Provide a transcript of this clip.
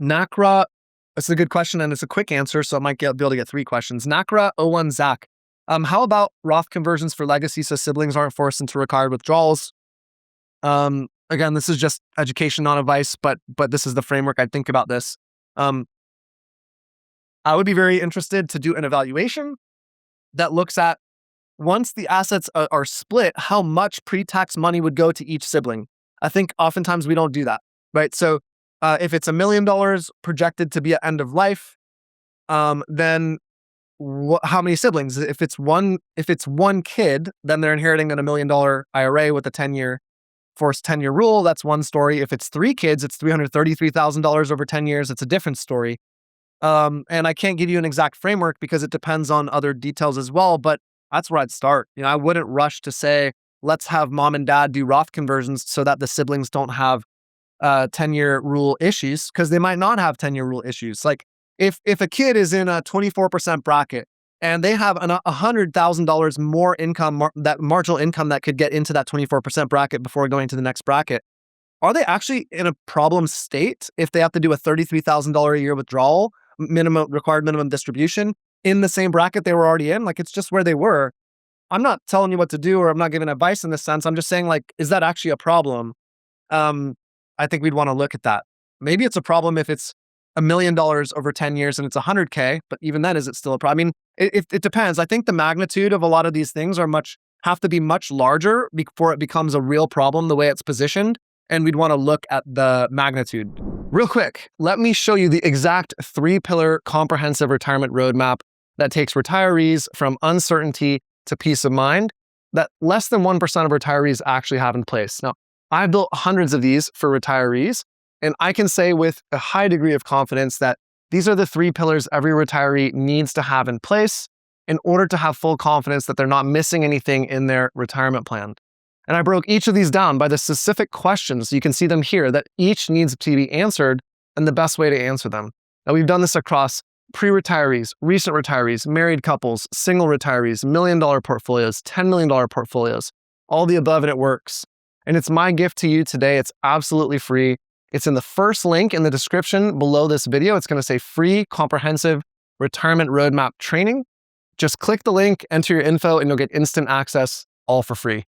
NACRA, it's a good question and it's a quick answer, so I might be able to get 3 questions. NACRA 01 Zach. How about Roth conversions for legacy so siblings aren't forced into required withdrawals? Again, this is just education, not advice, but this is the framework I think about this. I would be very interested to do an evaluation that looks at, once the assets are split, how much pre-tax money would go to each sibling. I think oftentimes we don't do that, right? So if it's $1 million projected to be at end of life, then how many siblings? If it's one kid, then they're inheriting a $1 million IRA with a 10-year forced 10-year rule. That's one story. If it's 3 kids, it's $333,000 over 10 years. It's a different story. And I can't give you an exact framework because it depends on other details as well, but that's where I'd start. I wouldn't rush to say, let's have mom and dad do Roth conversions so that the siblings don't have 10-year rule issues, because they might not have 10-year rule issues. Like if a kid is in a 24% bracket and they have $100,000 more income, that marginal income that could get into that 24% bracket before going to the next bracket, are they actually in a problem state if they have to do a $33,000 a year withdrawal, required minimum distribution in the same bracket they were already in? Like, it's just where they were. I'm not telling you what to do, or I'm not giving advice in this sense. I'm just saying, like, is that actually a problem? I think we'd want to look at that. Maybe it's a problem if it's $1 million over 10 years and it's 100K, but even then, is it still a problem? I mean, it depends. I think the magnitude of a lot of these things have to be much larger before it becomes a real problem the way it's positioned. And we'd want to look at the magnitude. Real quick, let me show you the exact 3-pillar comprehensive retirement roadmap that takes retirees from uncertainty to peace of mind that less than 1% of retirees actually have in place. Now, I built hundreds of these for retirees, and I can say with a high degree of confidence that these are the 3 pillars every retiree needs to have in place in order to have full confidence that they're not missing anything in their retirement plan. And I broke each of these down by the specific questions. You can see them here that each needs to be answered and the best way to answer them. Now, we've done this across pre-retirees, recent retirees, married couples, single retirees, $1 million portfolios, $10 million portfolios, all the above, and it works. And it's my gift to you today. It's absolutely free. It's in the first link in the description below this video. It's going to say free comprehensive retirement roadmap training. Just click the link, enter your info, and you'll get instant access, all for free.